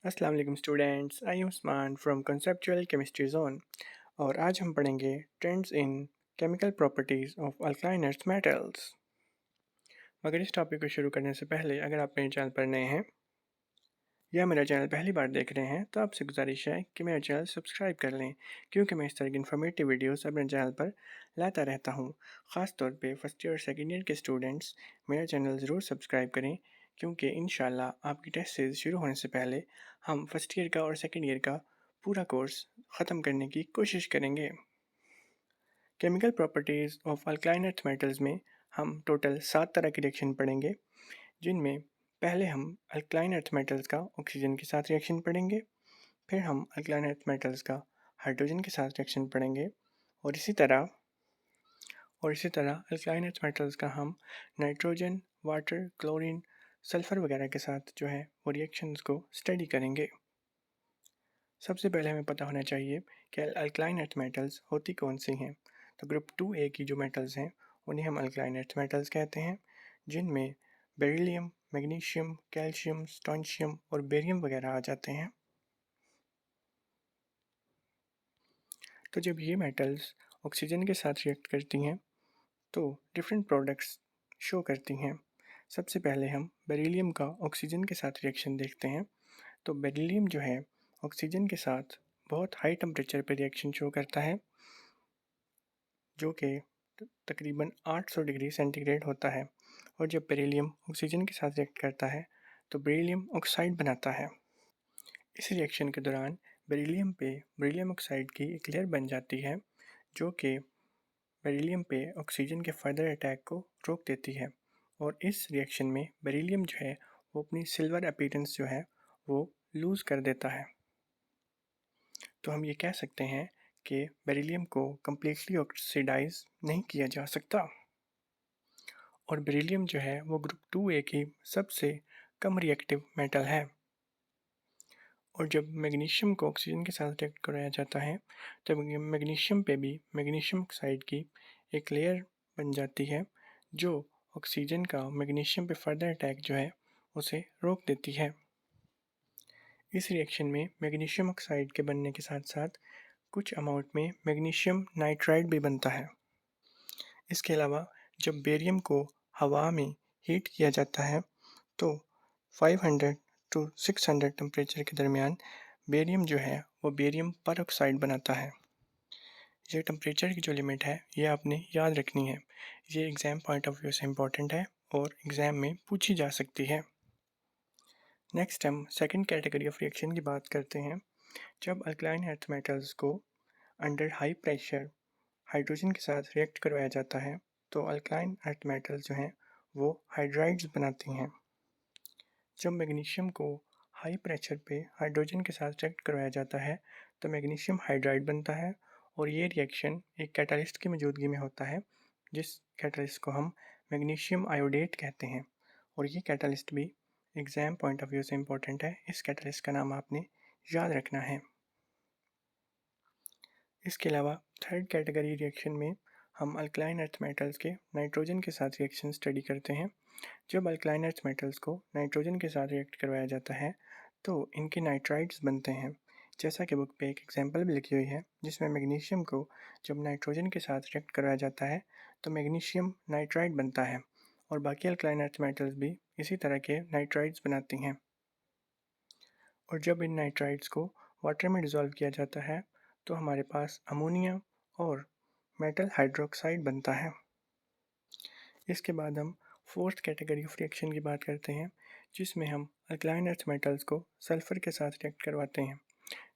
अस्सलाम वालेकुम students, I am Usman from conceptual chemistry zone. और आज हम पढ़ेंगे trends in chemical properties of alkaline earth metals. मगर इस टॉपिक को शुरू करने से पहले अगर आप मेरे चैनल पर नए हैं या मेरा चैनल पहली बार देख रहे हैं तो आपसे गुजारिश है कि मेरा चैनल सब्सक्राइब कर लें, क्योंकि मैं इस तरह की इन्फॉर्मेटिव वीडियोस अपने चैनल पर लाता रहता हूँ। ख़ास तौर पे फर्स्ट ईयर और सेकेंड ईयर के स्टूडेंट्स मेरा चैनल ज़रूर सब्सक्राइब करें, क्योंकि इंशाल्लाह आपकी टेस्ट सीरीज शुरू होने से पहले हम फर्स्ट ईयर का और सेकेंड ईयर का पूरा कोर्स ख़त्म करने की कोशिश करेंगे। Chemical properties of alkaline earth metals में हम टोटल 7 तरह की रिएक्शन पढ़ेंगे, जिनमें पहले हम अल्कलाइन अर्थ मेटल्स का ऑक्सीजन के साथ रिएक्शन पढ़ेंगे, फिर हम अल्कलाइन अर्थ मेटल्स का हाइड्रोजन के साथ रिएक्शन पढ़ेंगे, और इसी तरह अल्कलाइन अर्थ मेटल्स का हम नाइट्रोजन, वाटर, क्लोरीन, सल्फ़र वगैरह के साथ जो है वो रिएक्शंस को स्टडी करेंगे। सबसे पहले हमें पता होना चाहिए कि अल्कलाइन अर्थ मेटल्स होती कौन सी हैं। तो ग्रुप 2A की जो मेटल्स हैं उन्हें हम अल्कलाइन अर्थ मेटल्स कहते हैं, जिनमें बेरिलियम, मैग्नीशियम, कैल्शियम, स्ट्रोंशियम और बेरियम वगैरह आ जाते हैं। तो जब ये मेटल्स ऑक्सीजन के साथ रिएक्ट करती हैं तो डिफरेंट प्रोडक्ट्स शो करती हैं। सबसे पहले हम बेरिलियम का ऑक्सीजन के साथ रिएक्शन देखते हैं। तो बेरिलियम जो है ऑक्सीजन के साथ बहुत हाई टेम्परेचर पर रिएक्शन शो करता है, जो कि तकरीबन 800 डिग्री सेंटीग्रेड होता है। और जब बेरिलियम ऑक्सीजन के साथ रिएक्ट करता है तो बेरिलियम ऑक्साइड बनाता है। इस रिएक्शन के दौरान बेरिलियम पे बेरिलियम ऑक्साइड की एक लेयर बन जाती है, जो कि बेरिलियम पे ऑक्सीजन के फर्दर अटैक को रोक देती है। और इस रिएक्शन में बेरिलियम जो है वो अपनी सिल्वर अपीयरेंस जो है वो लूज़ कर देता है। तो हम ये कह सकते हैं कि बेरिलियम को कम्प्लीटली ऑक्सीडाइज नहीं किया जा सकता। और बेरिलियम जो है वो ग्रुप 2A की सबसे कम रिएक्टिव मेटल है। और जब मैग्नीशियम को ऑक्सीजन के साथ रिएक्ट कराया जाता है तब मैग्नीशियम पे भी मैग्नीशियम ऑक्साइड की एक लेयर बन जाती है, जो ऑक्सीजन का मैग्नीशियम पे फर्दर अटैक जो है उसे रोक देती है। इस रिएक्शन में मैग्नीशियम ऑक्साइड के बनने के साथ साथ कुछ अमाउंट में मैग्नीशियम नाइट्राइड भी बनता है। इसके अलावा जब बेरियम को हवा में हीट किया जाता है तो 500 टू 600 टेम्परेचर के दरमियान बेरियम जो है वो बेरियम पर ऑक्साइड बनाता है। ये टेम्परेचर की जो लिमिट है ये आपने याद रखनी है। ये एग्ज़ाम पॉइंट ऑफ व्यू से इम्पॉर्टेंट है और एग्ज़ाम में पूछी जा सकती है। नेक्स्ट हम सेकंड कैटेगरी ऑफ रिएक्शन की बात करते हैं। जब अल्कलाइन अर्थ मेटल्स को अंडर हाई प्रेशर हाइड्रोजन के साथ रिएक्ट करवाया जाता है तो अल्कलाइन अर्थ मेटल्स जो हैं वो हाइड्राइड्स बनाती हैं। जब मैग्नीशियम को हाई प्रेशर पे हाइड्रोजन के साथ रिएक्ट करवाया जाता है तो मैग्नीशियम हाइड्राइड बनता है, और ये रिएक्शन एक कैटलिस्ट की मौजूदगी में होता है, जिस कैटलिस्ट को हम मैग्नीशियम आयोडेट कहते हैं। और ये कैटलिस्ट भी एग्ज़ाम पॉइंट ऑफ व्यू से इम्पोर्टेंट है। इस कैटलिस्ट का नाम आपने याद रखना है। इसके अलावा थर्ड कैटेगरी रिएक्शन में हम अल्कलाइन अर्थ मेटल्स के नाइट्रोजन के साथ रिएक्शन स्टडी करते हैं। जब अल्कलाइन अर्थ मेटल्स को नाइट्रोजन के साथ रिएक्ट करवाया जाता है तो इनके नाइट्राइड्स बनते हैं, जैसा कि बुक पे एक एग्जांपल भी लिखी हुई है, जिसमें मैग्नीशियम को जब नाइट्रोजन के साथ रिएक्ट करवाया जाता है तो मैग्नीशियम नाइट्राइड बनता है, और बाकी अल्कलाइन अर्थ मेटल्स भी इसी तरह के नाइट्राइड्स बनाती हैं। और जब इन नाइट्राइड्स को वाटर में डिज़ोल्व किया जाता है तो हमारे पास अमोनिया और मेटल हाइड्रोक्साइड बनता है। इसके बाद हम फोर्थ कैटेगरी ऑफ रिएक्शन की बात करते हैं, जिसमें हम अल्कलाइन अर्थ मेटल्स को सल्फ़र के साथ रिएक्ट करवाते हैं।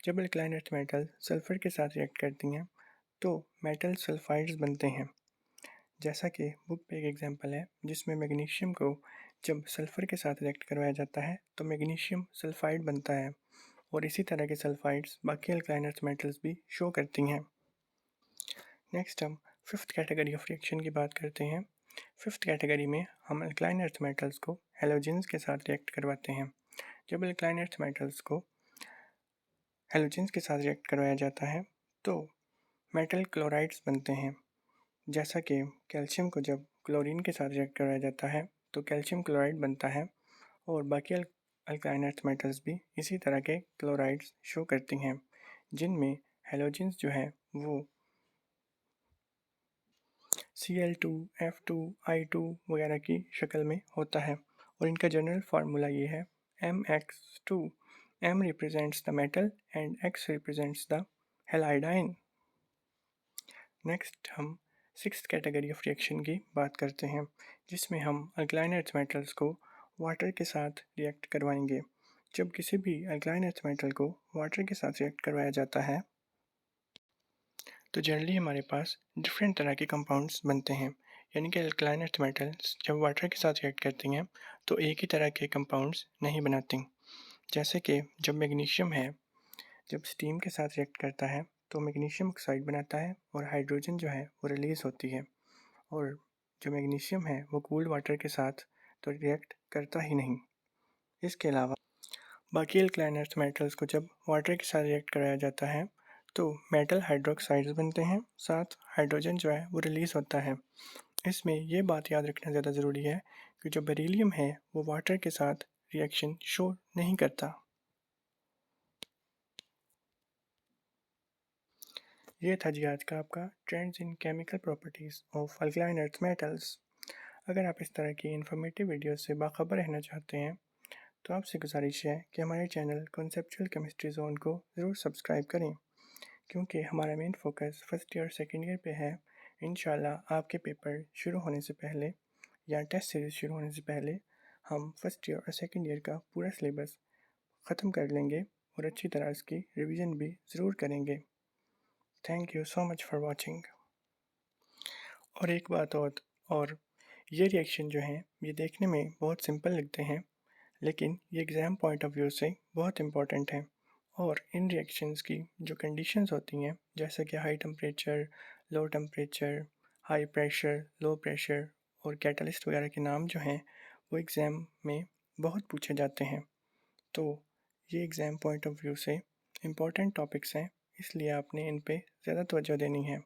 जब अल्कलाइन अर्थ मेटल सल्फ़र के साथ रिएक्ट करती हैं तो मेटल सल्फाइड्स बनते हैं, जैसा कि बुक पे एक एग्जांपल है जिसमें मैग्नीशियम को जब सल्फ़र के साथ रिएक्ट करवाया जाता है तो मैग्नीशियम सल्फाइड बनता है, और इसी तरह के सल्फाइड्स बाकी अल्कलाइन अर्थ मेटल्स भी शो करती हैं। नेक्स्ट हम फिफ्थ कैटेगरी ऑफ रिएक्शन की बात करते हैं। फिफ्थ कैटेगरी में हम अल्कलाइन अर्थ मेटल्स को हेलोजेंस के साथ रिएक्ट करवाते हैं। जब अल्कलाइन अर्थ मेटल्स को हेलोजेंस के साथ रिएक्ट करवाया जाता है तो मेटल क्लोराइड्स बनते हैं, जैसा कि कैल्शियम को जब क्लोरीन के साथ रिएक्ट करवाया जाता है तो कैल्शियम क्लोराइड बनता है, और बाकी अल्कालाइन अर्थ मेटल्स भी इसी तरह के क्लोराइड्स शो करती हैं, जिनमें हेलोजेंस जो है वो Cl2, F2, I2 वगैरह की शक्ल में होता है और इनका जनरल फार्मूला ये है MX2। M represents the metal and X represents the halide ion। Next हम सिक्स्थ कैटेगरी ऑफ रिएक्शन की बात करते हैं, जिसमें हम अल्कलाइन अर्थ मेटल्स को वाटर के साथ रिएक्ट करवाएंगे। जब किसी भी अल्कलाइन अर्थ मेटल को वाटर के साथ रिएक्ट करवाया जाता है तो जनरली हमारे पास डिफरेंट तरह के कंपाउंड्स बनते हैं, यानी कि अल्कलाइन अर्थ मेटल्स जब वाटर के साथ रिएक्ट करती हैं तो एक ही तरह के कंपाउंड्स नहीं बनाती। जैसे कि जब मैग्नीशियम है, जब स्टीम के साथ रिएक्ट करता है तो मैग्नीशियम ऑक्साइड बनाता है और हाइड्रोजन जो है वो रिलीज़ होती है, और जो मैग्नीशियम है वो कूल्ड वाटर के साथ तो रिएक्ट करता ही नहीं। इसके अलावा बाकी अल्कलाइन अर्थ मेटल्स को जब वाटर के साथ रिएक्ट कराया जाता है तो मेटल हाइड्रोक्साइड्स बनते हैं, साथ हाइड्रोजन जो है वो रिलीज़ होता है। इसमें ये बात याद रखना ज़्यादा ज़रूरी है कि जो बेरिलियम है वो वाटर के साथ रिएक्शन शो नहीं करता। ये था जी आज का आपका trends in chemical properties of alkaline earth metals. अगर आप इस तरह की इन्फॉर्मेटिव वीडियो से बाखबर रहना चाहते हैं तो आपसे गुजारिश है कि हमारे चैनल कॉन्सेप्चुअल केमिस्ट्री जोन को ज़रूर सब्सक्राइब करें, क्योंकि हमारा main focus first year second year पे है। इंशाल्लाह आपके पेपर शुरू होने से पहले या टेस्ट सीरीज़ शुरू होने से पहले हम फर्स्ट ईयर और सेकेंड ईयर का पूरा सिलेबस ख़त्म कर लेंगे और अच्छी तरह इसकी रिवीजन भी ज़रूर करेंगे। Thank you so much for watching. और एक बात और ये रिएक्शन जो हैं ये देखने में बहुत सिंपल लगते हैं, लेकिन ये एग्ज़ाम पॉइंट ऑफ व्यू से बहुत इम्पॉर्टेंट हैं। और इन रिएक्शंस की जो कंडीशंस होती हैं, जैसे कि high temperature, low temperature, high pressure, low pressure और कैटलिस्ट वगैरह के नाम जो हैं वो एग्ज़ाम में बहुत पूछे जाते हैं। तो ये एग्ज़ाम पॉइंट ऑफ व्यू से इम्पॉर्टेंट टॉपिक्स हैं, इसलिए आपने इन पे ज़्यादा तवज्जो देनी है।